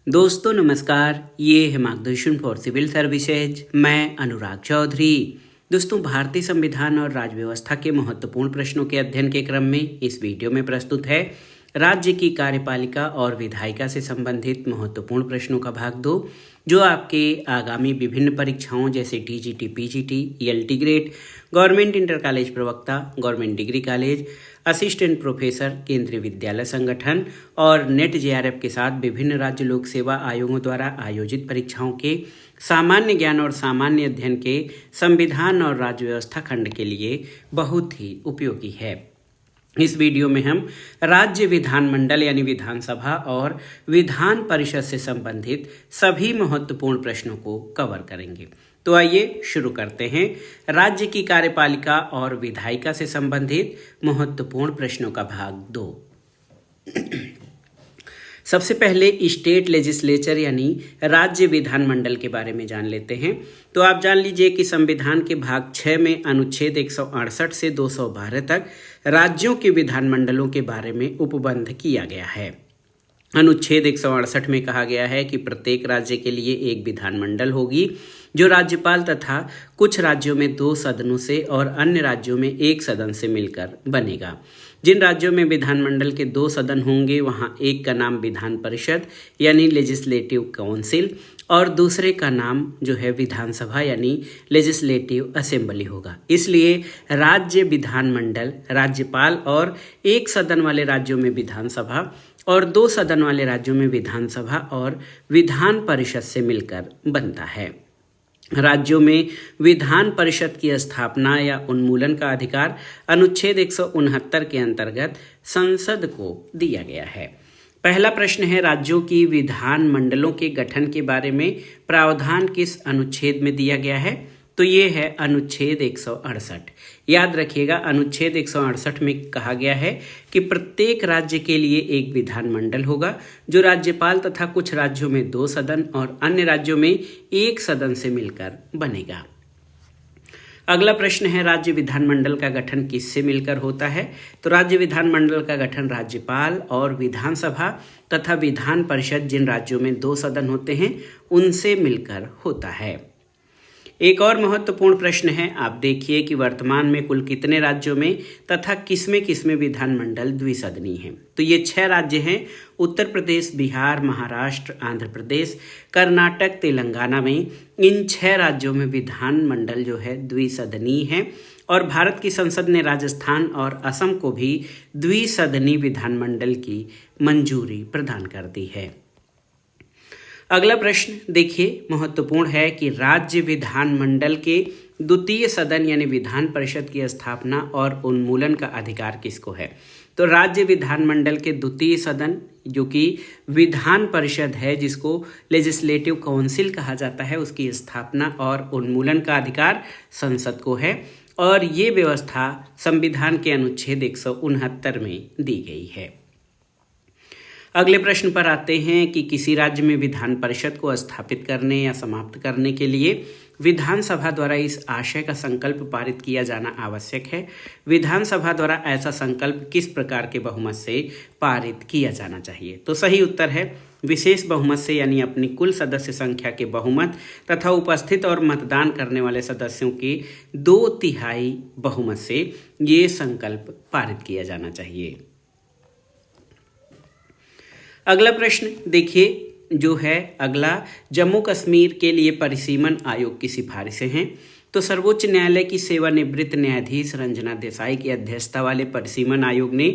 दोस्तों नमस्कार, ये है मार्गदर्शन फॉर सिविल सर्विसेज। मैं अनुराग चौधरी। दोस्तों, भारतीय संविधान और राज्य व्यवस्था के महत्वपूर्ण प्रश्नों के अध्ययन के क्रम में इस वीडियो में प्रस्तुत है राज्य की कार्यपालिका और विधायिका से संबंधित महत्वपूर्ण प्रश्नों का भाग 2, जो आपके आगामी विभिन्न परीक्षाओं जैसे TGT, PGT, LT grade, government inter college प्रवक्ता, government degree college, assistant professor, Kendriya Vidyalaya संगठन और नेट जेआरएफ के साथ विभिन्न राज्य लोक सेवा आयोगों द्वारा आयोजित परीक्षाओं के सामान्य ज्ञान और सामान्य अध्ययन के संविधान और राज्य व्यवस्था खंड के लिए बहुत ही उपयोगी है। इस वीडियो में हम राज्य विधानमंडल यानी विधानसभा और विधान परिषद से संबंधित सभी महत्वपूर्ण प्रश्नों को कवर करेंगे। तो आइए शुरू करते हैं राज्य की कार्यपालिका और विधायिका से संबंधित महत्वपूर्ण प्रश्नों का भाग 2। सबसे पहले स्टेट लेजिस्लेचर यानी राज्य विधानमंडल के बारे में जान लेते हैं। तो आप जान लीजिए कि संविधान के भाग 6 में अनुच्छेद 168 से 212 तक राज्यों के विधानमंडलों के बारे में उपबंध किया गया है। अनुच्छेद 168 में कहा गया है कि प्रत्येक राज्य के लिए एक विधानमंडल होगी, जो राज्यपाल तथा कुछ राज्यों में 2 सदनों से और अन्य राज्यों में 1 सदन से मिलकर बनेगा। जिन राज्यों में विधानमंडल के 2 सदन होंगे, वहां एक का नाम विधान परिषद यानी लेजिस्लेटिव काउंसिल और दूसरे का नाम जो है विधानसभा यानी लेजिस्लेटिव असेंबली होगा। इसलिए राज्य विधानमंडल राज्यपाल और 1 सदन वाले राज्यों में विधानसभा और 2 सदन वाले राज्यों में विधानसभा और विधान परिषद से मिलकर बनता है। राज्यों में विधान परिषद की स्थापना या उन्मूलन का अधिकार अनुच्छेद 169 के अंतर्गत संसद को दिया गया है। पहला प्रश्न है, राज्यों की विधान मंडलों के गठन के बारे में प्रावधान किस अनुच्छेद में दिया गया है? तो ये है अनुच्छेद 168। याद रखिएगा, अनुच्छेद 168 में कहा गया है कि प्रत्येक राज्य के लिए एक विधानमंडल होगा, जो राज्यपाल तथा कुछ राज्यों में 2 सदन और अन्य राज्यों में 1 सदन से मिलकर बनेगा। अगला प्रश्न है, राज्य विधानमंडल का गठन किससे मिलकर होता है? तो राज्य विधानमंडल का गठन राज्यपाल और विधानसभा तथा विधान परिषद, जिन राज्यों में 2 सदन होते हैं, उनसे मिलकर होता है। एक और महत्वपूर्ण प्रश्न है, आप देखिए कि वर्तमान में कुल कितने राज्यों में तथा किसमें विधानमंडल द्विसदनीय हैं। तो ये 6 राज्य हैं, उत्तर प्रदेश, बिहार, महाराष्ट्र, आंध्र प्रदेश, कर्नाटक, तेलंगाना में इन 6 राज्यों में विधानमंडल जो है द्विसदनीय है और भारत की संसद ने राजस्थान और असम को भी द्विसदनीय विधानमंडल की मंजूरी प्रदान कर दी है। अगला प्रश्न देखिए, महत्वपूर्ण है कि राज्य विधानमंडल के द्वितीय सदन यानी विधान परिषद की स्थापना और उन्मूलन का अधिकार किसको है? तो राज्य विधानमंडल के द्वितीय सदन जो कि विधान परिषद है, जिसको लेजिस्लेटिव काउंसिल कहा जाता है, उसकी स्थापना और उन्मूलन का अधिकार संसद को है और ये व्यवस्था संविधान के अनुच्छेद 169 में दी गई है। अगले प्रश्न पर आते हैं कि किसी राज्य में विधान परिषद को स्थापित करने या समाप्त करने के लिए विधानसभा द्वारा इस आशय का संकल्प पारित किया जाना आवश्यक है। विधानसभा द्वारा ऐसा संकल्प किस प्रकार के बहुमत से पारित किया जाना चाहिए? तो सही उत्तर है विशेष बहुमत से, यानी अपनी कुल सदस्य संख्या के बहुमत तथा उपस्थित और मतदान करने वाले सदस्यों के 2/3 बहुमत से ये संकल्प पारित किया जाना चाहिए। अगला प्रश्न देखिए जो है अगला, जम्मू कश्मीर के लिए परिसीमन आयोग की सिफारिशें हैं। तो सर्वोच्च न्यायालय की सेवानिवृत्त न्यायाधीश रंजना देसाई की अध्यक्षता वाले परिसीमन आयोग ने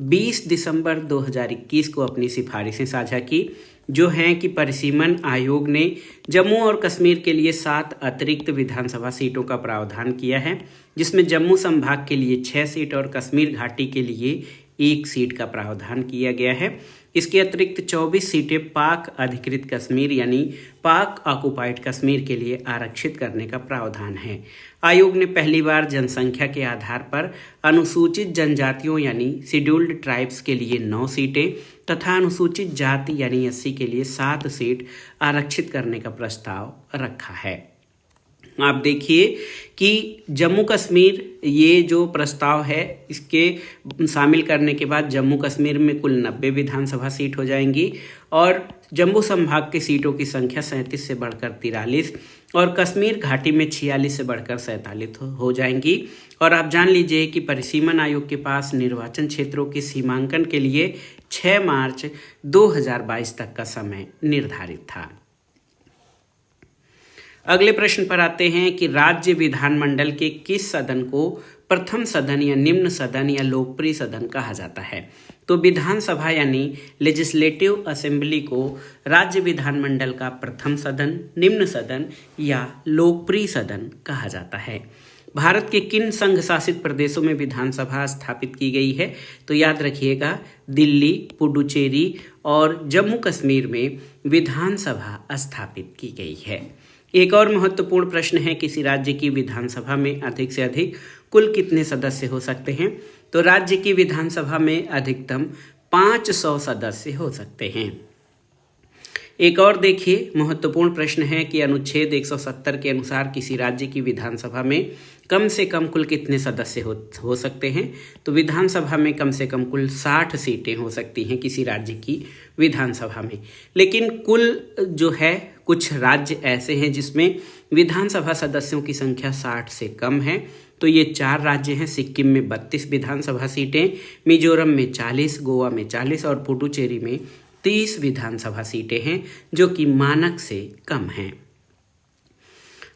20 दिसंबर 2021 को अपनी सिफारिशें साझा की, जो हैं कि परिसीमन आयोग ने जम्मू और कश्मीर के लिए 7 अतिरिक्त विधानसभा सीटों का प्रावधान किया है, जिसमें जम्मू संभाग के लिए 6 सीट और कश्मीर घाटी के लिए 1 सीट का प्रावधान किया गया है। इसके अतिरिक्त 24 सीटें पाक अधिकृत कश्मीर यानी पाक ऑक्युपाइड कश्मीर के लिए आरक्षित करने का प्रावधान है। आयोग ने पहली बार जनसंख्या के आधार पर अनुसूचित जनजातियों यानी शेड्यूल्ड ट्राइब्स के लिए 9 सीटें तथा अनुसूचित जाति यानी एससी के लिए 7 सीट आरक्षित करने का प्रस्ताव रखा है। आप देखिए कि जम्मू कश्मीर ये जो प्रस्ताव है इसके शामिल करने के बाद जम्मू कश्मीर में कुल 90 विधानसभा सीट हो जाएंगी और जम्मू संभाग की सीटों की संख्या 37 से बढ़कर 43 और कश्मीर घाटी में 46 से बढ़कर 47 हो जाएंगी। और आप जान लीजिए कि परिसीमन आयोग के पास निर्वाचन क्षेत्रों के सीमांकन के लिए 6 मार्च 2022 तक का समय निर्धारित था। अगले प्रश्न पर आते हैं कि राज्य विधानमंडल के किस सदन को प्रथम सदन या निम्न सदन या लोकप्रिय सदन कहा जाता है। तो विधानसभा यानी लेजिस्लेटिव असेंबली को राज्य विधानमंडल का प्रथम सदन, निम्न सदन या लोकप्रिय सदन कहा जाता है। भारत के किन संघ शासित प्रदेशों में विधानसभा स्थापित की गई है। तो याद रखिएगा, दिल्ली, पुडुचेरी और जम्मू कश्मीर में विधानसभा स्थापित की गई है। एक और महत्वपूर्ण प्रश्न है, किसी राज्य की विधानसभा में अधिक से अधिक कुल कितने सदस्य हो सकते हैं। तो राज्य की विधानसभा में अधिकतम 500 सदस्य हो सकते हैं। एक और देखिए महत्वपूर्ण प्रश्न है कि अनुच्छेद 170 के अनुसार किसी राज्य की विधानसभा में कम से कम कुल कितने सदस्य हो सकते हैं। तो विधानसभा में कम से कम कुल 60 सीटें हो सकती हैं किसी राज्य की विधानसभा में। लेकिन कुल जो है कुछ राज्य ऐसे हैं जिसमें विधानसभा सदस्यों की संख्या 60 से कम है। तो ये 4 राज्य हैं, सिक्किम में 32 विधानसभा सीटें, मिजोरम में 40, गोवा में 40 और पुडुचेरी में 30 विधानसभा सीटें हैं जो कि मानक से कम हैं।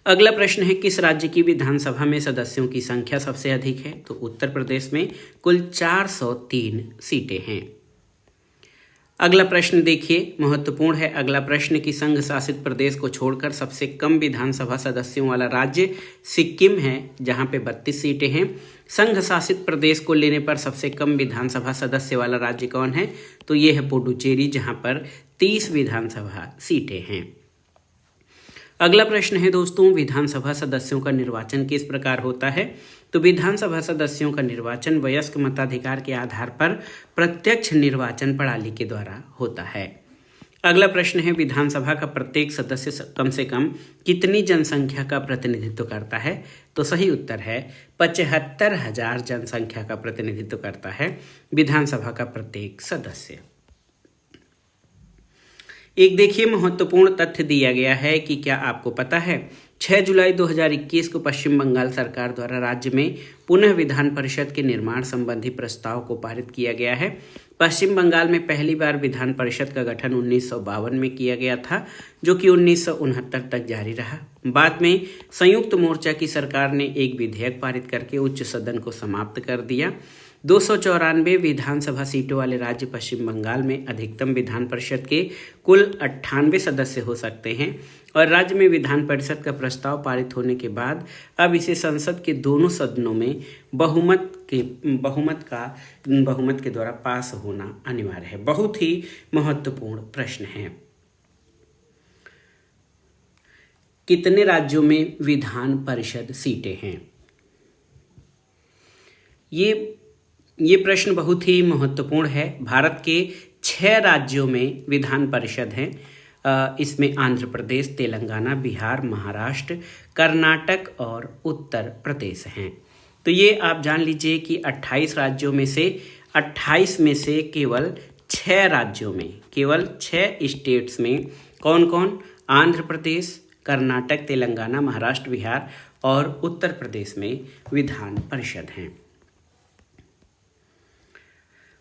अगला प्रश्न है, किस राज्य की विधानसभा में सदस्यों की संख्या सबसे अधिक है। तो उत्तर प्रदेश में कुल 403 सीटें हैं। अगला प्रश्न देखिए महत्वपूर्ण है। अगला प्रश्न कि संघ शासित प्रदेश को छोड़कर सबसे कम विधानसभा सदस्यों वाला राज्य सिक्किम है जहां पे 32 सीटें हैं। संघ शासित प्रदेश को लेने पर सबसे कम विधानसभा सदस्य वाला राज्य कौन है। तो ये है पुडुचेरी जहां पर 30 विधानसभा सीटें हैं। अगला प्रश्न है दोस्तों, विधानसभा सदस्यों का निर्वाचन किस प्रकार होता है। तो विधानसभा सदस्यों का निर्वाचन वयस्क मताधिकार के आधार पर प्रत्यक्ष निर्वाचन प्रणाली के द्वारा होता है। अगला प्रश्न है, विधानसभा का प्रत्येक सदस्य कम से कम कितनी जनसंख्या का प्रतिनिधित्व करता है। तो सही उत्तर है 75,000 जनसंख्या का प्रतिनिधित्व करता है विधानसभा का प्रत्येक सदस्य। एक देखिए महत्वपूर्ण तथ्य दिया गया है कि क्या आपको पता है 6 जुलाई 2021 को पश्चिम बंगाल सरकार द्वारा राज्य में पुनः विधान परिषद के निर्माण संबंधी प्रस्ताव को पारित किया गया है। पश्चिम बंगाल में पहली बार विधान परिषद का गठन 1952 में किया गया था जो कि 1969 तक जारी रहा। बाद में संयुक्त मोर्चा की सरकार ने एक विधेयक पारित करके उच्च सदन को समाप्त कर दिया। 294 विधानसभा सीटों वाले राज्य पश्चिम बंगाल में अधिकतम विधान परिषद के कुल 98 सदस्य हो सकते हैं और राज्य में विधान परिषद का प्रस्ताव पारित होने के बाद अब इसे संसद के दोनों सदनों में बहुमत के द्वारा पास होना अनिवार्य है। बहुत ही महत्वपूर्ण प्रश्न है। कितने राज्यों में विधान परिषद सीटें हैं। ये प्रश्न बहुत ही महत्वपूर्ण है। भारत के 6 राज्यों में विधान परिषद हैं। इसमें आंध्र प्रदेश, तेलंगाना, बिहार, महाराष्ट्र, कर्नाटक और उत्तर प्रदेश हैं। तो ये आप जान लीजिए कि 28 राज्यों में से 28 में से केवल 6 राज्यों में, केवल 6 स्टेट्स में कौन कौन, आंध्र प्रदेश, कर्नाटक, तेलंगाना, महाराष्ट्र, बिहार और उत्तर प्रदेश में विधान परिषद हैं।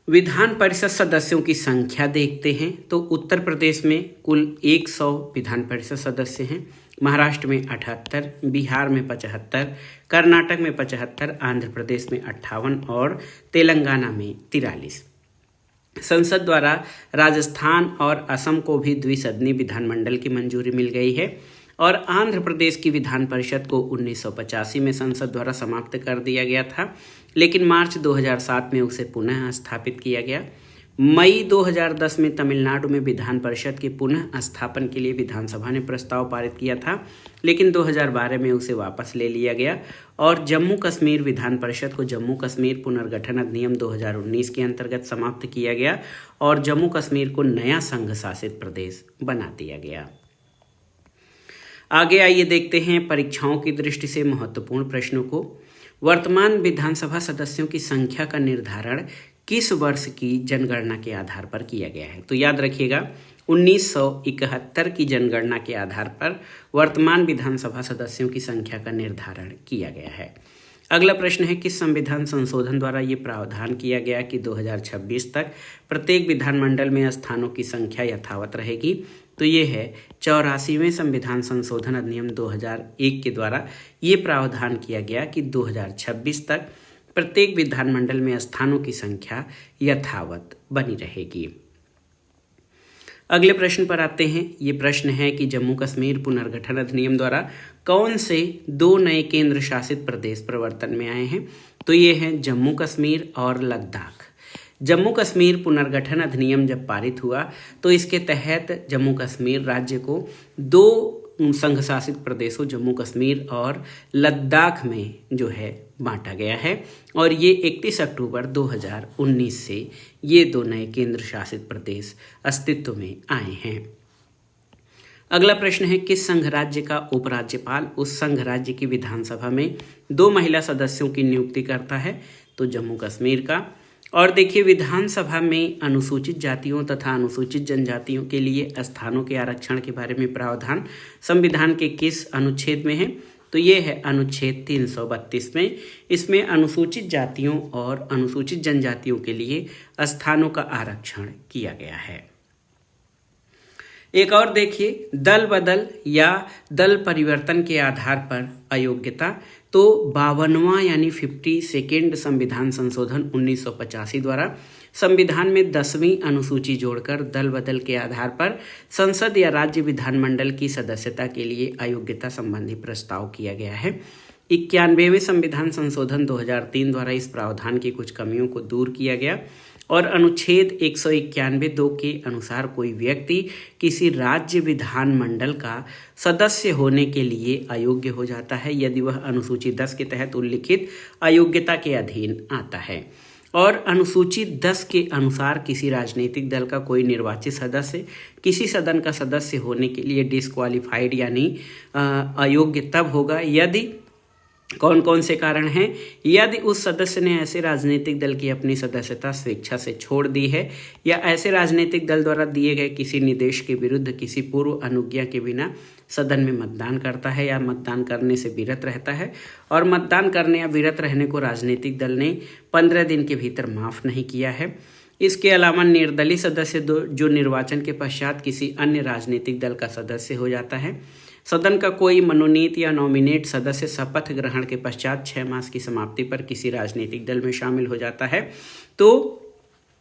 विधान परिषद सदस्यों की संख्या देखते हैं तो उत्तर प्रदेश में कुल 100 विधान परिषद सदस्य हैं, महाराष्ट्र में 78, बिहार में 75, कर्नाटक में 75, आंध्र प्रदेश में 58 और तेलंगाना में 43। संसद द्वारा राजस्थान और असम को भी द्विसदनीय विधानमंडल की मंजूरी मिल गई है और आंध्र प्रदेश की विधान परिषद को 1985 में संसद द्वारा समाप्त कर दिया गया था, लेकिन मार्च 2007 में उसे पुनः स्थापित किया गया। मई 2010 में तमिलनाडु में विधान परिषद के पुनः स्थापन के लिए विधानसभा ने प्रस्ताव पारित किया था, लेकिन 2012 में उसे वापस ले लिया गया और जम्मू कश्मीर विधान परिषद को जम्मू कश्मीर पुनर्गठन अधिनियम 2019 के अंतर्गत समाप्त किया गया और जम्मू कश्मीर को नया संघ शासित प्रदेश बना दिया गया। आगे आइए देखते हैं परीक्षाओं की दृष्टि से महत्वपूर्ण प्रश्नों को। वर्तमान विधानसभा सदस्यों की संख्या का निर्धारण किस वर्ष की जनगणना के आधार पर किया गया है? तो याद रखिएगा 1971 की जनगणना के आधार पर वर्तमान विधानसभा सदस्यों की संख्या का निर्धारण किया गया है। अगला प्रश्न है, किस संविधान संशोधन द्वारा ये प्रावधान किया गया कि 2026 तक प्रत्येक विधानमंडल में स्थानों की संख्या यथावत रहेगी? तो ये है 84वें संविधान संशोधन अधिनियम 2001 के द्वारा ये प्रावधान किया गया कि 2026 तक प्रत्येक विधानमंडल में स्थानों की संख्या यथावत बनी रहेगी। अगले प्रश्न पर आते हैं। ये प्रश्न है कि जम्मू कश्मीर पुनर्गठन अधिनियम द्वारा कौन से 2 नए केंद्र शासित प्रदेश प्रवर्तन में आए हैं? तो ये हैं जम्मू कश्मीर और लद्दाख। जम्मू कश्मीर पुनर्गठन अधिनियम जब पारित हुआ तो इसके तहत जम्मू कश्मीर राज्य को 2 संघ शासित प्रदेशों जम्मू कश्मीर और लद्दाख में जो है बांटा गया है और ये 31 अक्टूबर 2019 से ये 2 नए केंद्र शासित प्रदेश अस्तित्व में आए हैं। अगला प्रश्न है, किस संघ राज्य का उपराज्यपाल उस संघ राज्य की विधानसभा में 2 महिला सदस्यों की नियुक्ति करता है? तो जम्मू कश्मीर का। और देखिए, विधानसभा में अनुसूचित जातियों तथा अनुसूचित जनजातियों के लिए स्थानों के आरक्षण के बारे में प्रावधान संविधान के किस अनुच्छेद में है? तो ये है अनुच्छेद 332 में। इसमें अनुसूचित जातियों और अनुसूचित जनजातियों के लिए स्थानों का आरक्षण किया गया है। एक और देखिए, दल बदल या दल परिवर्तन के आधार पर अयोग्यता। तो 52वां यानी 52nd संविधान संशोधन 1985 द्वारा संविधान में 10वीं अनुसूची जोड़कर दल बदल के आधार पर संसद या राज्य विधानमंडल की सदस्यता के लिए अयोग्यता संबंधी प्रस्ताव किया गया है। 91वें संविधान संशोधन 2003 द्वारा इस प्रावधान की कुछ कमियों को दूर किया गया और अनुच्छेद 191(2) के अनुसार कोई व्यक्ति किसी राज्य विधानमंडल का सदस्य होने के लिए अयोग्य हो जाता है यदि वह अनुसूची 10 के तहत उल्लिखित अयोग्यता के अधीन आता है। और अनुसूची 10 के अनुसार किसी राजनीतिक दल का कोई निर्वाचित सदस्य किसी सदन का सदस्य होने के लिए डिस्क्वालीफाइड यानी अयोग्य तब होगा यदि कौन कौन से कारण हैं? यदि उस सदस्य ने ऐसे राजनीतिक दल की अपनी सदस्यता स्वेच्छा से छोड़ दी है या ऐसे राजनीतिक दल द्वारा दिए गए किसी निर्देश के विरुद्ध किसी पूर्व अनुज्ञा के बिना सदन में मतदान करता है या मतदान करने से विरत रहता है और मतदान करने या विरत रहने को राजनीतिक दल ने 15 दिन के भीतर माफ नहीं किया है। इसके अलावा निर्दलीय सदस्य जो निर्वाचन के पश्चात किसी अन्य राजनीतिक दल का सदस्य हो जाता है। सदन का कोई मनोनीत या नॉमिनेट सदस्य शपथ ग्रहण के पश्चात 6 मास की समाप्ति पर किसी राजनीतिक दल में शामिल हो जाता है तो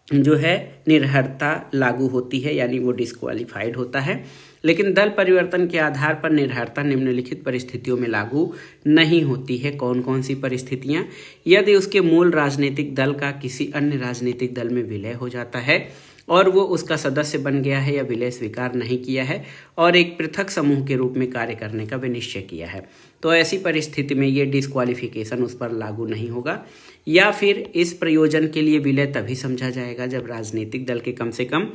जो है निर्हरता लागू होती है यानी वो डिस्क्वालीफाइड होता है। लेकिन दल परिवर्तन के आधार पर निर्हरता निम्नलिखित परिस्थितियों में लागू नहीं होती है। कौन कौन सी परिस्थितियां? यदि उसके मूल राजनीतिक दल का किसी अन्य राजनीतिक दल में विलय हो जाता है और वो उसका सदस्य बन गया है या विलय स्वीकार नहीं किया है और एक पृथक समूह के रूप में कार्य करने का निश्चय किया है, तो ऐसी परिस्थिति में ये डिस्क्वालिफिकेशन उस पर लागू नहीं होगा। या फिर इस प्रयोजन के लिए विलय तभी समझा जाएगा जब राजनीतिक दल के कम से कम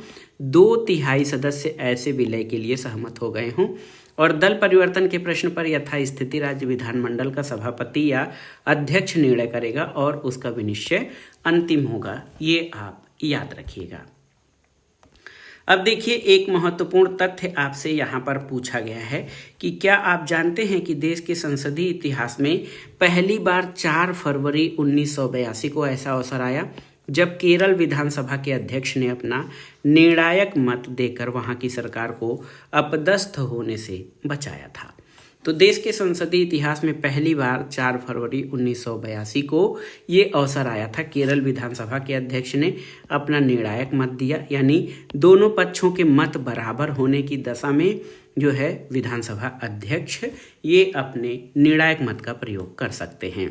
2/3 सदस्य ऐसे विलय के लिए सहमत हो गए हों। और दल परिवर्तन के प्रश्न पर यथास्थिति राज्य विधानमंडल का सभापति या अध्यक्ष निर्णय करेगा और उसका विनिश्चय अंतिम होगा। ये आप याद रखिएगा। अब देखिए, एक महत्वपूर्ण तथ्य आपसे यहाँ पर पूछा गया है कि क्या आप जानते हैं कि देश के संसदीय इतिहास में पहली बार 4 फरवरी 1982 को ऐसा अवसर आया जब केरल विधानसभा के अध्यक्ष ने अपना निर्णायक मत देकर वहाँ की सरकार को अपदस्थ होने से बचाया था। तो देश के संसदीय इतिहास में पहली बार 4 फरवरी 1982 को ये अवसर आया था। केरल विधानसभा के अध्यक्ष ने अपना निर्णायक मत दिया, यानी दोनों पक्षों के मत बराबर होने की दशा में जो है विधानसभा अध्यक्ष ये अपने निर्णायक मत का प्रयोग कर सकते हैं।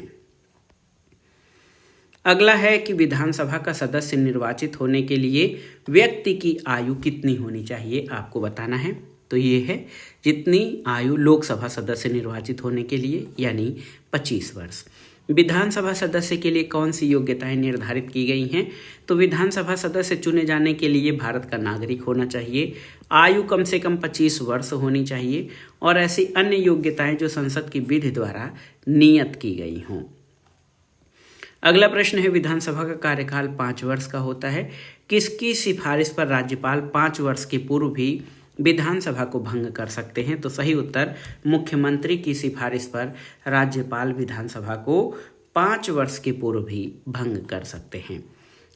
अगला है कि विधानसभा का सदस्य निर्वाचित होने के लिए व्यक्ति की आयु कितनी होनी चाहिए, आपको बताना है। तो ये है जितनी आयु लोकसभा सदस्य निर्वाचित होने के लिए, यानी 25 वर्ष। विधानसभा सदस्य के लिए कौन सी योग्यताएं निर्धारित की गई हैं? तो विधानसभा सदस्य चुने जाने के लिए भारत का नागरिक होना चाहिए, आयु कम से कम 25 वर्ष होनी चाहिए और ऐसी अन्य योग्यताएं जो संसद की विधि द्वारा नियत की गई हों। अगला प्रश्न है, विधानसभा का कार्यकाल 5 वर्ष का होता है। किसकी सिफारिश पर राज्यपाल 5 वर्ष के पूर्व भी विधानसभा को भंग कर सकते हैं? तो सही उत्तर, मुख्यमंत्री की सिफारिश पर राज्यपाल विधानसभा को 5 वर्ष के पूर्व भी भंग कर सकते हैं।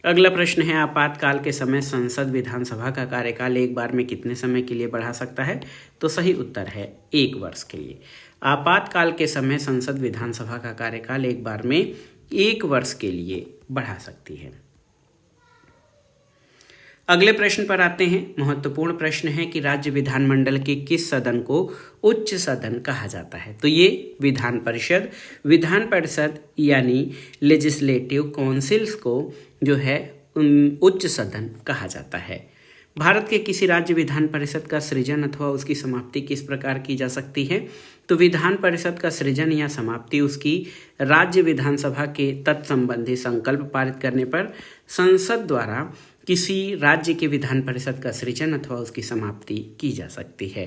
अगला प्रश्न है, आपातकाल के समय संसद विधानसभा का कार्यकाल एक बार में कितने समय के लिए बढ़ा सकता है? तो सही उत्तर है 1 वर्ष के लिए। आपातकाल के समय संसद विधानसभा का कार्यकाल एक बार में 1 वर्ष के लिए बढ़ा सकती है। अगले प्रश्न पर आते हैं। महत्वपूर्ण प्रश्न है कि राज्य विधानमंडल के किस सदन को उच्च सदन कहा जाता है? तो ये विधान परिषद यानी लेजिस्लेटिव काउंसिल्स को जो है उच्च सदन कहा जाता है। भारत के किसी राज्य विधान परिषद का सृजन अथवा उसकी समाप्ति किस प्रकार की जा सकती है? तो विधान परिषद का सृजन या समाप्ति उसकी राज्य विधानसभा के तत्संबंधी संकल्प पारित करने पर संसद द्वारा किसी राज्य के विधान परिषद का सृजन अथवा उसकी समाप्ति की जा सकती है।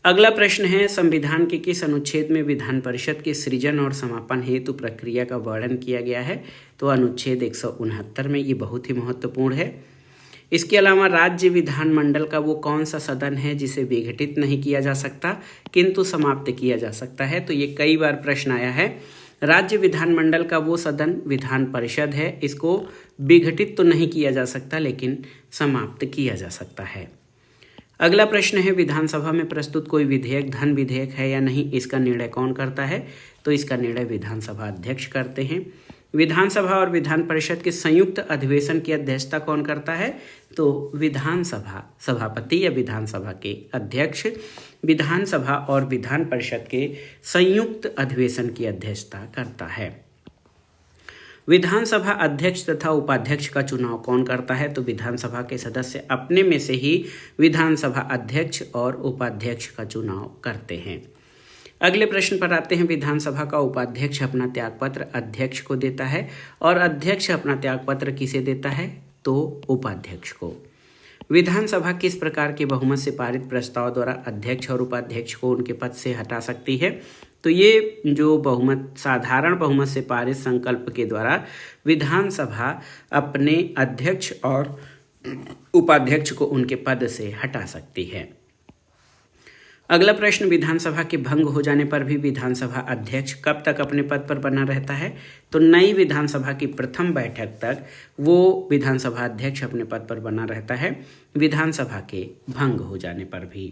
अगला प्रश्न है, संविधान के किस अनुच्छेद में विधान परिषद के सृजन और समापन हेतु प्रक्रिया का वर्णन किया गया है? तो अनुच्छेद 169 में। ये बहुत ही महत्वपूर्ण है। इसके अलावा राज्य विधानमंडल का वो कौन सा सदन है जिसे विघटित नहीं किया जा सकता किंतु समाप्त किया जा सकता है? तो ये कई बार प्रश्न आया है। राज्य विधानमंडल का वो सदन विधान परिषद है, इसको विघटित तो नहीं किया जा सकता लेकिन समाप्त किया जा सकता है। अगला प्रश्न है, विधानसभा में प्रस्तुत कोई विधेयक धन विधेयक है या नहीं, इसका निर्णय कौन करता है? तो इसका निर्णय विधानसभा अध्यक्ष करते हैं। विधानसभा और विधान परिषद के संयुक्त अधिवेशन की अध्यक्षता कौन करता है? तो विधानसभा सभापति या विधानसभा के अध्यक्ष विधानसभा और विधान परिषद के संयुक्त अधिवेशन की अध्यक्षता करता है। विधानसभा अध्यक्ष तथा उपाध्यक्ष का चुनाव कौन करता है? तो विधानसभा के सदस्य अपने में से ही विधानसभा अध्यक्ष और उपाध्यक्ष का चुनाव करते हैं। अगले प्रश्न पर आते हैं। विधानसभा का उपाध्यक्ष अपना त्यागपत्र अध्यक्ष को देता है और अध्यक्ष अपना त्यागपत्र किसे देता है? तो उपाध्यक्ष को। विधानसभा किस प्रकार के बहुमत से पारित प्रस्ताव द्वारा अध्यक्ष और उपाध्यक्ष को उनके पद से हटा सकती है? तो ये जो बहुमत साधारण बहुमत से पारित संकल्प के द्वारा विधानसभा अपने अध्यक्ष और उपाध्यक्ष को उनके पद से हटा सकती है। अगला प्रश्न, विधानसभा के भंग हो जाने पर भी विधानसभा अध्यक्ष कब तक अपने पद पर बना रहता है? तो नई विधानसभा की प्रथम बैठक तक वो विधानसभा अध्यक्ष अपने पद पर बना रहता है, विधानसभा के भंग हो जाने पर भी।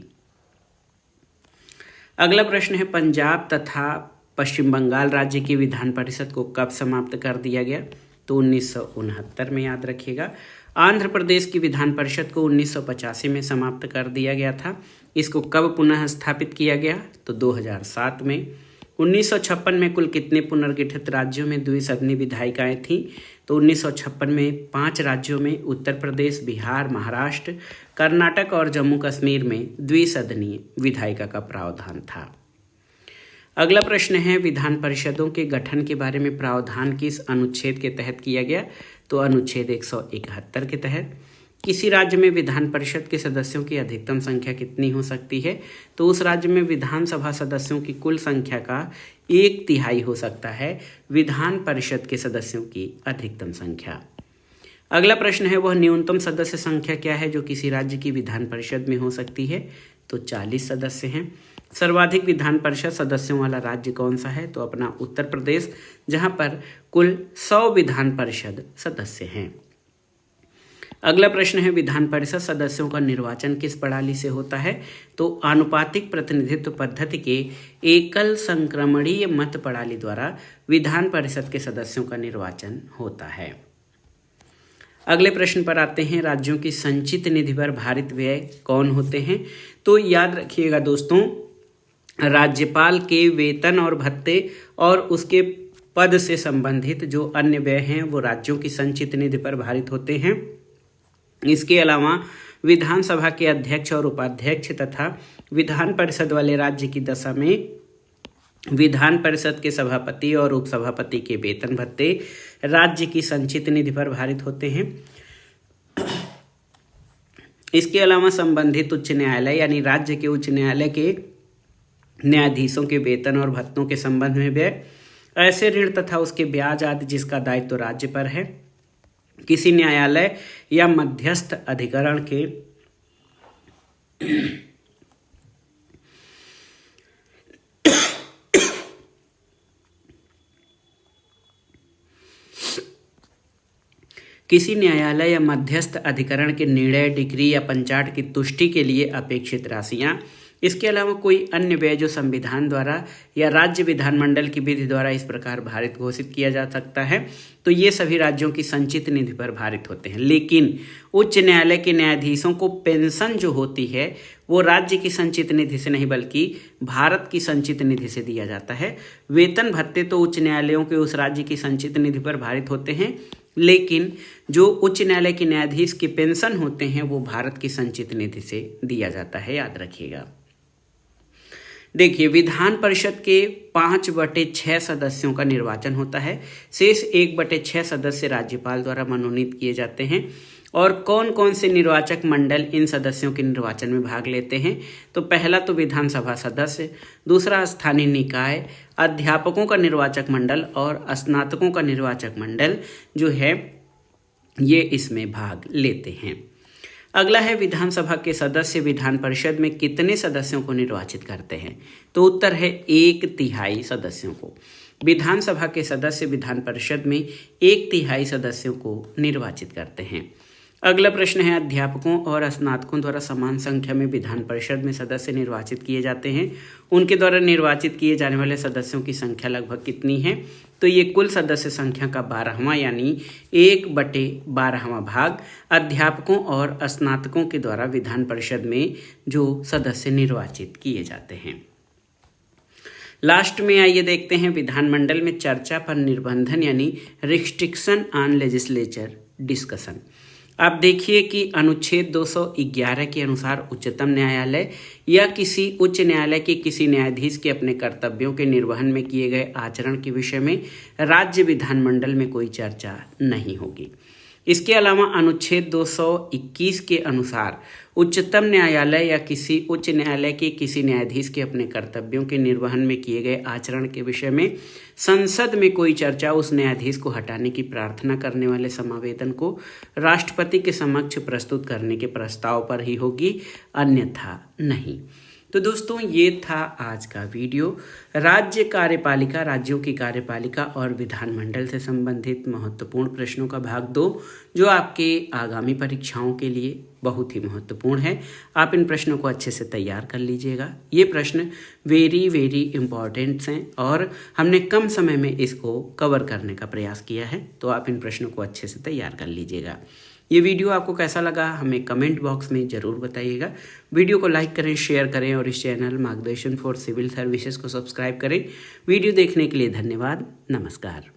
अगला प्रश्न है, पंजाब तथा पश्चिम बंगाल राज्य की विधान परिषद को कब समाप्त कर दिया गया? तो 1969 में, याद रखिएगा। आंध्र प्रदेश की विधान परिषद को 1985 में समाप्त कर दिया गया था। इसको कब पुनः स्थापित किया गया? तो 2007 में। 1956 में कुल कितने पुनर्गठित राज्यों में द्विसदनीय विधायिकाएं थीं? तो 1956 में 5 राज्यों में उत्तर प्रदेश, बिहार, महाराष्ट्र, कर्नाटक और जम्मू कश्मीर में द्विसदनीय विधायिका का प्रावधान था। अगला प्रश्न है, विधान परिषदों के गठन के बारे में प्रावधान किस अनुच्छेद के तहत किया गया? तो अनुच्छेद 171 के तहत। किसी राज्य में विधान परिषद के सदस्यों की अधिकतम संख्या कितनी हो सकती है? तो उस राज्य में विधानसभा सदस्यों की कुल संख्या का 1/3 हो सकता है विधान परिषद के सदस्यों की अधिकतम संख्या। अगला प्रश्न है, वह न्यूनतम सदस्य संख्या क्या है जो किसी राज्य की विधान परिषद में हो सकती है? तो 40 सदस्य हैं। सर्वाधिक विधान परिषद सदस्यों वाला राज्य कौन सा है? तो अपना उत्तर प्रदेश, जहां पर कुल 100 विधान परिषद सदस्य हैं। अगला प्रश्न है, विधान परिषद सदस्यों का निर्वाचन किस प्रणाली से होता है? तो आनुपातिक प्रतिनिधित्व पद्धति के एकल संक्रमणीय मत प्रणाली द्वारा विधान परिषद के सदस्यों का निर्वाचन होता है। अगले प्रश्न पर आते हैं, राज्यों की संचित निधि पर भारित व्यय कौन होते हैं? तो याद रखिएगा दोस्तों, राज्यपाल के वेतन और भत्ते और उसके पद से संबंधित जो अन्य व्यय हैं वो राज्यों की संचित निधि पर भारित होते हैं। इसके अलावा विधानसभा के अध्यक्ष और उपाध्यक्ष तथा विधान परिषद वाले राज्य की दशा में विधान परिषद के सभापति और उपसभापति के वेतन भत्ते राज्य की संचित निधि पर भारित होते हैं। इसके अलावा संबंधित उच्च न्यायालय यानी राज्य के उच्च न्यायालय के न्यायाधीशों के वेतन और भत्तों के संबंध में व्यय, ऐसे ऋण तथा उसके ब्याज आदि जिसका दायित्व राज्य पर है, किसी न्यायालय या मध्यस्थ अधिकरण के निर्णय, डिग्री या पंचाट की तुष्टि के लिए अपेक्षित राशियां, इसके अलावा कोई अन्य व्यय जो संविधान द्वारा या राज्य विधानमंडल की विधि द्वारा इस प्रकार भारित घोषित किया जा सकता है, तो ये सभी राज्यों की संचित निधि पर भारित होते हैं। लेकिन उच्च न्यायालय के न्यायाधीशों को पेंशन जो होती है वो राज्य की संचित निधि से नहीं बल्कि भारत की संचित निधि से दिया जाता है। वेतन भत्ते तो उच्च न्यायालयों के उस राज्य की संचित निधि पर भारित होते हैं, लेकिन जो उच्च न्यायालय के न्यायाधीश की पेंशन होते हैं वो भारत की संचित निधि से दिया जाता है, याद रखिएगा। देखिए, विधान परिषद के 5/6 सदस्यों का निर्वाचन होता है। शेष 1/6 सदस्य राज्यपाल द्वारा मनोनीत किए जाते हैं। और कौन कौन से निर्वाचक मंडल इन सदस्यों के निर्वाचन में भाग लेते हैं? तो पहला तो विधानसभा सदस्य, दूसरा स्थानीय निकाय, अध्यापकों का निर्वाचक मंडल और स्नातकों का निर्वाचक मंडल जो है ये इसमें भाग लेते हैं। अगला है विधानसभा के सदस्य विधान परिषद में कितने सदस्यों को निर्वाचित करते हैं? तो उत्तर है 1/3 सदस्यों को। विधानसभा के सदस्य विधान परिषद में 1/3 सदस्यों को निर्वाचित करते हैं। अगला प्रश्न है अध्यापकों और स्नातकों द्वारा समान संख्या में विधान परिषद में सदस्य निर्वाचित किए जाते हैं। उनके द्वारा निर्वाचित किए जाने वाले सदस्यों की संख्या लगभग कितनी है? तो ये कुल सदस्य संख्या का 12वां यानी 1/12वां भाग अध्यापकों और स्नातकों के द्वारा विधान परिषद में जो सदस्य निर्वाचित किए जाते हैं। लास्ट में आइए देखते हैं विधानमंडल में चर्चा पर निर्बंधन यानी रिस्ट्रिक्शन ऑन लेजिस्लेचर डिस्कशन। आप देखिए कि अनुच्छेद 211 के अनुसार उच्चतम न्यायालय या किसी उच्च न्यायालय के किसी न्यायाधीश के अपने कर्तव्यों के निर्वहन में किए गए आचरण के विषय में राज्य विधानमंडल में कोई चर्चा नहीं होगी। इसके अलावा अनुच्छेद 221 के अनुसार उच्चतम न्यायालय या किसी उच्च न्यायालय के किसी न्यायाधीश के अपने कर्तव्यों के निर्वहन में किए गए आचरण के विषय में संसद में कोई चर्चा उस न्यायाधीश को हटाने की प्रार्थना करने वाले समावेदन को राष्ट्रपति के समक्ष प्रस्तुत करने के प्रस्ताव पर ही होगी, अन्यथा नहीं। तो दोस्तों, ये था आज का वीडियो। राज्य कार्यपालिका, राज्यों की कार्यपालिका और विधानमंडल से संबंधित महत्वपूर्ण प्रश्नों का भाग 2 जो आपके आगामी परीक्षाओं के लिए बहुत ही महत्वपूर्ण है। आप इन प्रश्नों को अच्छे से तैयार कर लीजिएगा। ये प्रश्न वेरी इम्पॉर्टेंट्स हैं और हमने कम समय में इसको कवर करने का प्रयास किया है, तो आप इन प्रश्नों को अच्छे से तैयार कर लीजिएगा। ये वीडियो आपको कैसा लगा हमें कमेंट बॉक्स में ज़रूर बताइएगा। वीडियो को लाइक करें, शेयर करें और इस चैनल मार्गदर्शन फॉर सिविल सर्विसेज को सब्सक्राइब करें। वीडियो देखने के लिए धन्यवाद। नमस्कार।